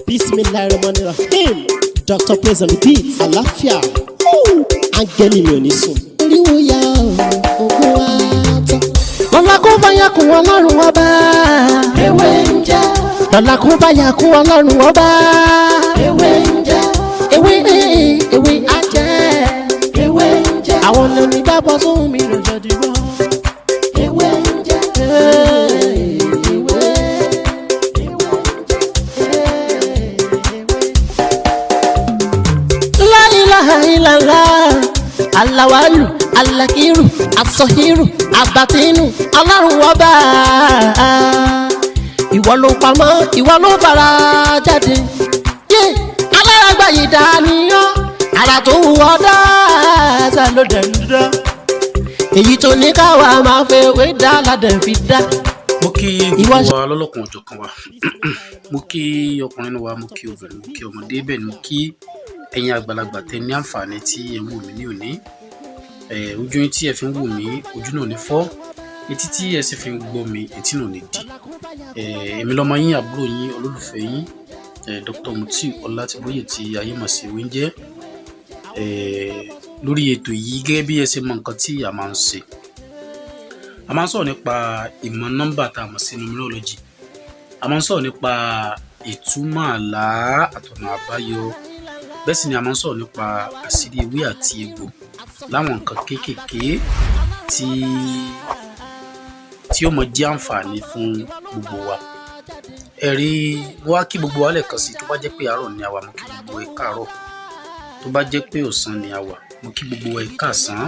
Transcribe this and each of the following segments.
Bismillahirrahmanirrahim. Dr. Praise and Repeat. Àlàáfíà. Áńgẹ́lì mi ò ní sùn. Oríwo ya ògùn wa tán. Lọ́la kó bá yà kún Ọlọ́run ọba. Ewé ń jẹ́. Lọ́la kó bá yà kún Ọlọ́run ọba. Ewé ń jẹ́. Ewé á jẹ́. Ewé ń jẹ́. Àwọn lóní gbàgbọ́ sóhun mi lọ́jọ́ dìbò. Ewé ń jẹ́. Ilala alawalu alakiru asọhiru abatinu Ọlọ́run ọba ìwọ ló pamọ́ ìwọ ló fara jáde yé aláràgbà yìí dàníyàn ara tó wù ọ́ dáadáa ló dẹ̀ ń dán èyí tó ní káwa máa fẹ́ wé dá ládẹ̀ fi dá. Mo kí gbogbo wa lọ́lọ́kan ọ̀jọ̀kan wa mo kí ọkùnrin wa mo kí obìnrin mo kí ọmọdé bẹ́ẹ̀ ni mo kí ẹ̀yin àgbàlagbà tẹ́ ní àǹfààní tí ẹ ń wò mí ní òní ojú yín tí ẹ fi ń wò mí ojú náà ní fọ́ etí tí ẹ sì fi ń gbọ́ mi etí náà ní di èmi lọ́mọ yín àbúrò yín olólùfẹ́ yín Dr. Mutiu Ọlátìbóyè tí ayé mọ̀ sí ewé ń jẹ́ lórí ètò yìí gẹ́gẹ́ bí ẹ ṣe mọ nǹkan tí a máa ń ṣe a máa ń sọ̀rọ̀ nípa ìmọ̀ nọ́mbà tá a mọ̀ sí numerology a máa ń sọ̀rọ̀ nípa ìtumọ̀ àlá àtọ̀nà àbáyọ bẹ́ẹ̀ sì ni a máa ń sọ̀rọ̀ nípa àṣírí ewé àti egbò láwọn nǹkan kéékèèké tí ó mọ jẹ́ àǹfààní fún gbogbo wa ẹ̀rí wá kí gbogbo wa lẹ́ẹ̀kan sí tó bá jẹ́ pé àárọ̀ ni a wà mo kí gbogbo ẹ káàárọ̀ tó bá jẹ́ pé ọ̀sán ni a wà mo kí gbogbo ẹ káàsán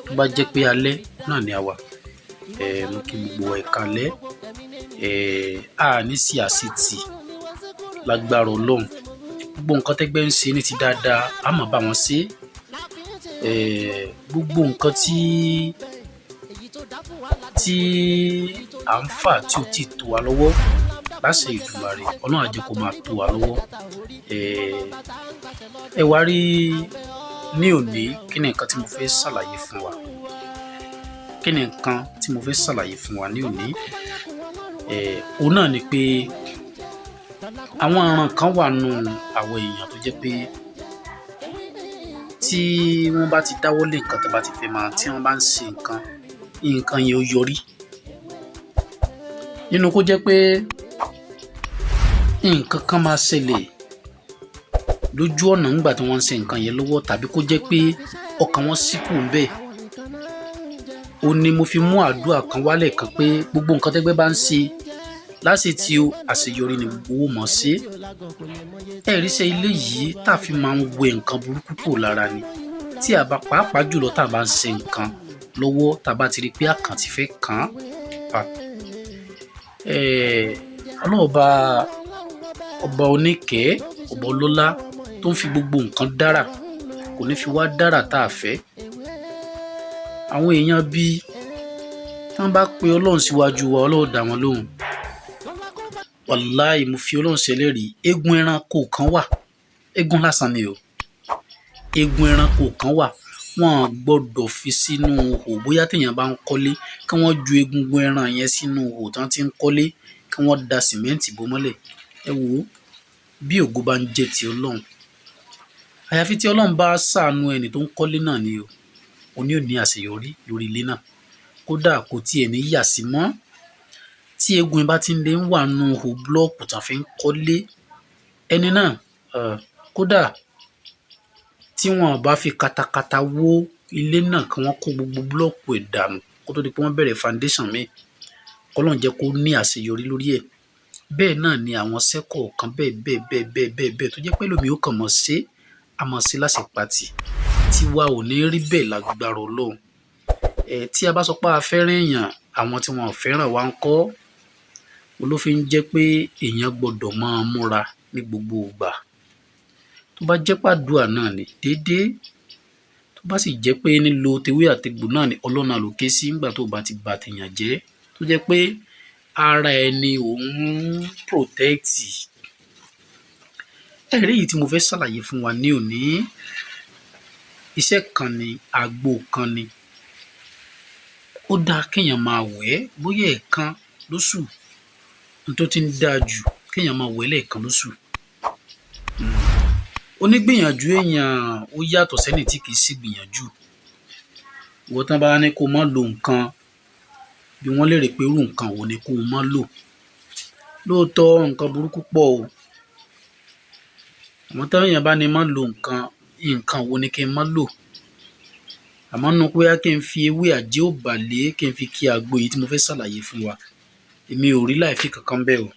tó bá jẹ́ pé alẹ́ náà ni a wà mo kí gbogbo ẹ kálẹ́ a ní sí àṣetì lágbára Ọlọ́run gbogbo nǹkan tẹ́gbẹ́ ń ṣe ní ti dáadáa a máa bá wọn ṣe gbogbo nǹkan tí à ń fà tí ò tí ì tó wa lọ́wọ́ láṣẹ Ìdùmarè Ọlọ́run á jẹ́ kó máa tó wa lọ́wọ́ ẹ wá rí ní òní kí ni nǹkan tí mo fẹ́ ṣàlàyé fún wa kí ni nǹkan tí mo fẹ́ ṣàlàyé fún wa ní òní òun náà ni pé àwọn ọ̀ràn kan wà nù àwọn èèyàn tó jẹ́ pé tí wọ́n bá ti dáwọ́ lé nǹkan tó bá ti fẹ́ máa tí wọ́n bá ń ṣe nǹkan yẹn ó yọrí nínú kó jẹ́ pé nǹkan kan máa ṣẹlẹ̀ lójú ọ̀nà nígbà tí wọ́n ń ṣe nǹkan yẹn lọ́wọ́ tàbí kó jẹ́ pé ọkàn wọn síkù ń bẹ̀ ó ní mo fi mú àdúrà kan wálẹ̀ kan pé gbogbo nǹkan tẹ́gbẹ́ bá ń ṣe láti tí ó àṣeyọrí ni gbogbo owó mọ̀ ṣe ẹ̀rí iṣẹ́ ilé yìí tá a fi máa ń wẹ nǹkan burúkú kò lára ni tí a bá pàápàá jùlọ tá a bá ń ṣe nǹkan lọ́wọ́ tá a bá ti rí pé àkàn ti fẹ́ kàn án ọlọ́ọ̀ba ọba oníkẹ́ ọba ọlọ́lá tó ń fi gbogbo nǹkan dára kò ní fi wá dára tá a fẹ́ àwọn èèyàn bíi tí wọ́n bá pe Ọlọ́run síwájú wa Ọlọ́run dá wọn lóhùn wàláì mo fi Ọlọ́run ṣẹlẹ́rìí eégún ẹranko kan wà eégún lásán ni o eégún ẹranko kan wà wọn gbọ́dọ̀ fi sínú ihò bóyá téèyàn bá ń kọ́lé kí wọ́n ju egungun ẹran yẹn sínú ihò tí wọ́n ti ń kọ́lé kí wọ́n da sìmẹ́ǹtì bò mọ́lẹ̀ ẹ wò ó bí ògo bá ń jẹ́ ti Ọlọ́run àyàfi tí Ọlọ́run bá ṣàánú ẹni tó ń kọ́lé náà ni o òní ò ní àṣeyọrí lórí ilé náà kódà kò tiẹ̀ ní yà sí mọ́ tí eégún bá ti ń lé ń wà nù ihò búlọ́ọ̀kù tán fi ń kọ́lé ẹni náà kódà tí wọn bá fi katakata wó ilé náà kí wọ́n kó gbogbo búlọ́ọ̀kù ẹ̀ dànù kó tó di pé wọ́n bẹ̀rẹ̀ foundation mi kọ́lọ́n jẹ́ kó ní àṣeyọrí lórí ẹ̀ bẹ́ẹ̀ náà ni àwọn sẹ́kọ̀ kan bẹ́ẹ̀ tó jẹ́ pé lómi ó kàn mọ̀ ṣe àmọ́ sí láṣepàtì tí wa ò ní rí bẹ́ẹ̀ lágbára Ọlọ́run tí a bá sọ pé a fẹ́ràn èèyàn àwọn tí wọn ò fẹ́ràn wa ń kọ́ olófin jẹ́ pé èèyàn gbọ́dọ̀ máa múra ní gbogbo ìgbà tó bá jẹ́ pàdúà náà ni déédéé tó bá sì jẹ́ pé nílò tewé àtegbò náà ni Ọlọ́run àlòké sí nígbà tó bá ti bà tèèyàn jẹ́ tó jẹ́ pé ara ẹni òun protect ẹ̀rí yìí tí mo fẹ́ ṣàlàyé fún wa ní òní iṣẹ́ kan ni àgbo kan ni ó dáa kéèyàn máa wẹ̀ ẹ́ bóyá ẹ̀ẹ̀kan lóṣù tó ti ń dáa jù kéèyàn máa wẹ̀ ẹ́ lẹ́ẹ̀kan lóṣù onígbìyànjú èèyàn ó yàtọ̀ sẹ́ni tí kì í sì gbìyànjú. Ìwọ tán bá ní kó má lo nǹkan bí wọ́n lè rè pé irú nǹkan wo ni kó má lò. Lóòótọ́ nǹkan burúkú pọ̀ o. Àmọ́ táwọn èèyàn bá ní má lo nǹkan wo ni kí n má lò. Àmọ́ nínú pé kí n fi ewé àjẹ́òbàlé kí n fi ki àgbo yìí tí mo fẹ́ ṣàlàyé fún wa. Èmi ò rí láìfí kankan bẹ́ẹ̀ o.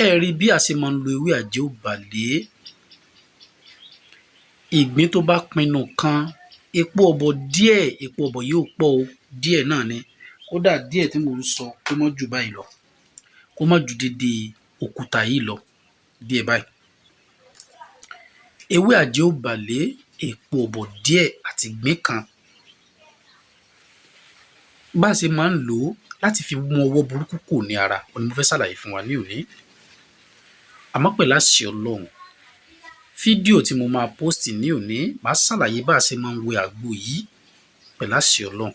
Ẹ rí bí a ṣe máa ń lo ewé àjẹ́òbàlé. Ìgbín tó bá pinnu kan, epo ọ̀bọ̀ díẹ̀, epo ọ̀bọ̀ yóò pọ̀ o, díẹ̀ náà ni. Kódà díẹ̀ tí mo ń sọ kó má jù báyìí lọ. Kó má ju dédé òkúta yìí lọ, díẹ̀ báyìí. Ewé àjẹ́òbàlé, epo ọ̀bọ̀ díẹ̀ àti ìgbín kan. Bá ṣe máa ń lò ó láti fi mú ọwọ́ burúkú kò ní ara, òun ni mo fẹ́ ṣàlàyé fún wa ní òní. Àmọ́ pẹ̀lú àṣẹ Ọlọ́run, fídíò tí mo máa post ní òní, màá ṣàlàyé bá ṣe máa ń wẹ àgbo yìí pẹ̀lú àṣẹ Ọlọ́run.